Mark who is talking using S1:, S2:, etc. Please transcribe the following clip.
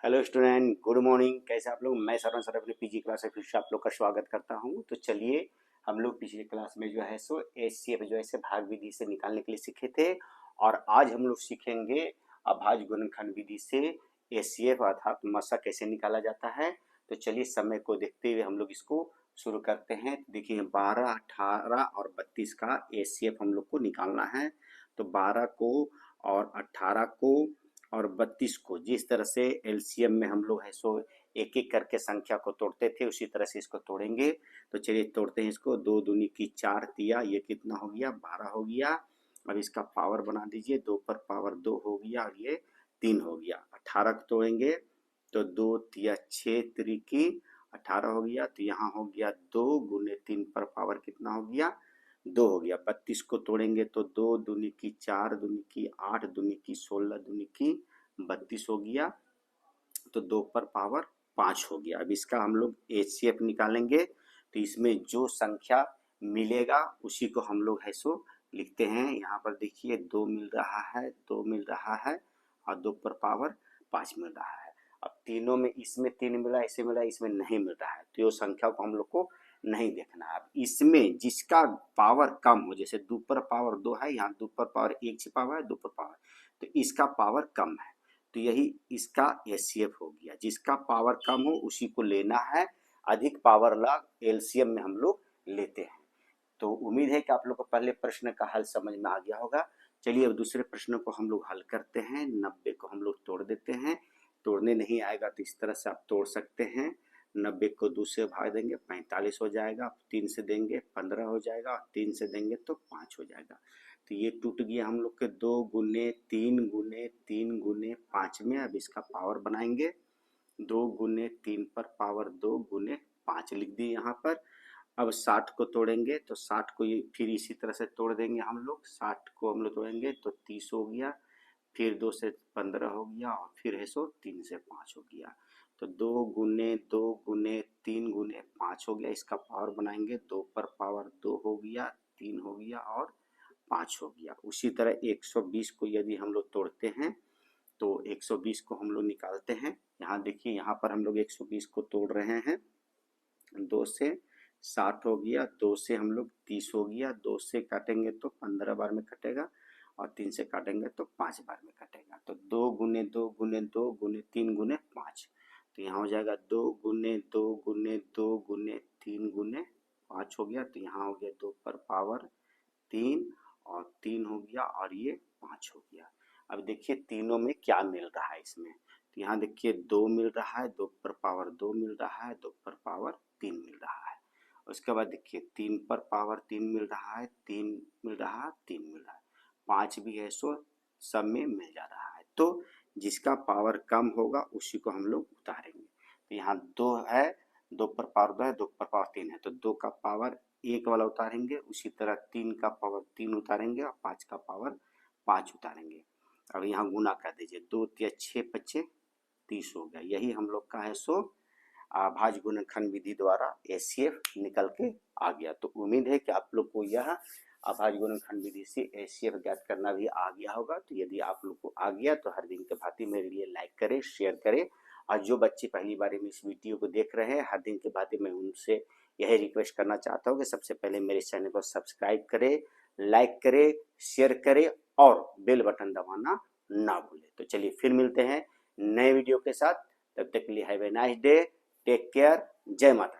S1: Hello student, good morning. कैसे आप लोग? मैं सरवण सर अपने पीजी क्लास में फिर से आप लोग का स्वागत करता हूं। तो चलिए, हम लोग पिछले क्लास में जो है सो एचसीएफ जो है से भाग विधि से निकालने के लिए सीखे थे, और आज हम लोग सीखेंगे अभाज्य गुणनखंड विधि से एचसीएफ अर्थात मसा कैसे निकाला जाता है। तो चलिए, समय को देखते हुए हम लोग इसको शुरू करते हैं। तो देखिए, 12, 18 और 32 का एचसीएफ हम लोग को निकालना है। तो 12 को और 18 को और 32 को जिस तरह से एलसीएम में हम लोग है सो एक एक करके संख्या को तोड़ते थे, उसी तरह से इसको तोड़ेंगे। तो चलिए तोड़ते हैं इसको। 2 दूनी की 4 तिया, ये कितना हो गया? 12 हो गया। अब इसका पावर बना दीजिए। 2 पर पावर 2 हो गया और ये 3 हो गया। 18 को तोड़ेंगे तो 2 तिया 6 तिरिकी 18 हो गया। तो यहाँ हो गया 2 गुने 3 पर पावर कितना हो गया? 2 हो गया। 32 को तोड़ेंगे तो 2 दूनी की 4 दूनी की 8 दूनी की 16 दूनी की 32 हो गया। तो 2 पर पावर 5 हो गया। अब इसका हम लोग एचसीएफ निकालेंगे। तो इसमें जो संख्या मिलेगा उसी को हम लोग है सो लिखते हैं। यहाँ पर देखिए 2 मिल रहा है, 2 मिल रहा है और 2 पर पावर 5 मिल रहा है। अब तीनों में इसमें 3 मिला, इसे मिला, इसमें नहीं मिल रहा है, तो ये संख्या को हम लोग को नहीं देखना है। अब इसमें जिसका पावर कम हो, जैसे 2 पर पावर 2 है, यहाँ 2 पर पावर 1 छिपा हुआ है, 2 पर पावर, तो इसका पावर कम है, तो यही इसका एचसीएफ हो गया। जिसका पावर कम हो उसी को लेना है, अधिक पावर ला एलसीएम में हम लोग लेते हैं। तो उम्मीद है कि आप लोग को पहले प्रश्न का हल समझ में आ गया होगा। चलिए अब दूसरे प्रश्न को हम लोग हल करते हैं। 90 को हम लोग तोड़ देते हैं। तोड़ने नहीं आएगा तो इस तरह से आप तोड़ सकते हैं। 90 को 2 से भाग देंगे 45 हो जाएगा, 3 से देंगे 15 हो जाएगा, और 3 से देंगे तो 5 हो जाएगा। तो ये टूट गया हम लोग के 2 गुने 3 गुने 3 गुने 5 में। अब इसका पावर बनाएंगे। 2 गुने 3 पर पावर 2 गुने 5 लिख दिए यहाँ पर। अब 60 को तोड़ेंगे तो 60 को ये फिर इसी तरह से तोड़ देंगे हम लोग। 60 को हम लोग तोड़ेंगे तो 30 हो गया, फिर 2 से 15 हो गया, और फिर है सो 3 से 5 हो गया। तो 2 गुने 3 गुने 5 हो गया। इसका पावर बनाएंगे। 2 पर पावर 2 हो गया, 3 हो गया और 5 हो गया। उसी तरह 120 को यदि हम लोग तोड़ते हैं तो 120 को हम लोग निकालते हैं। यहाँ देखिए, यहाँ पर हम लोग 120 को तोड़ रहे हैं। 2 से 60 हो गया, 2 से हम लोग 30 हो गया, 2 से काटेंगे तो 15 बार में कटेगा, और 3 से काटेंगे तो 5 बार में कटेगा। तो 2 गुने 2 गुने 2 गुने 3 गुने 5, तो यहाँ हो जाएगा 2 गुने 2 गुने 2 गुने 3 गुने 5 हो गया। तो यहाँ हो गया 2 पर पावर 3 और 3 हो गया, और ये 5 हो गया। अब देखिए तीनों में क्या मिल रहा है इसमें। तो यहाँ देखिए 2 मिल रहा है, 2 पर पावर 2 मिल रहा है, 2 पर पावर 3 मिल रहा है। उसके बाद देखिए 3 पर पावर 3 मिल रहा है, 3 मिल रहा है, 3 मिल रहा है, 5 भी है, सो सब में मिल जा रहा है। तो जिसका पावर कम होगा उसी को हम लोग उतारेंगे। तो यहाँ 2 है, 2 पर पावर 2 है, 2 पर पावर 3 है, तो 2 का पावर 1 वाला उतारेंगे। उसी तरह 3 का पावर 3 उतारेंगे, और 5 का पावर 5 उतारेंगे। अब यहाँ गुना कर दीजिए। 2 तिया 6 पच्चे 30 हो गया। यही हम लोग का है सो अभाज्य गुणनखंड विधि द्वारा एचसीएफ निकल के आ गया। तो उम्मीद है कि आप लोग को यह अभाज्य गुणनखंड विधि से एचसीएफ ज्ञात करना भी आ गया होगा। तो यदि आप लोग को आ गया तो हर दिन के भांति मेरे लिए लाइक करें, शेयर करें, और जो बच्चे पहली बार में इस वीडियो को देख रहे हैं, हर दिन के भांति मैं उनसे यही रिक्वेस्ट करना चाहता हूँ कि सबसे पहले मेरे चैनल को सब्सक्राइब करें, लाइक करें, शेयर करें, और बेल बटन दबाना ना भूलें। तो चलिए फिर मिलते हैं नए वीडियो के साथ। तब तक के लिए have a nice day, take care, जय माता।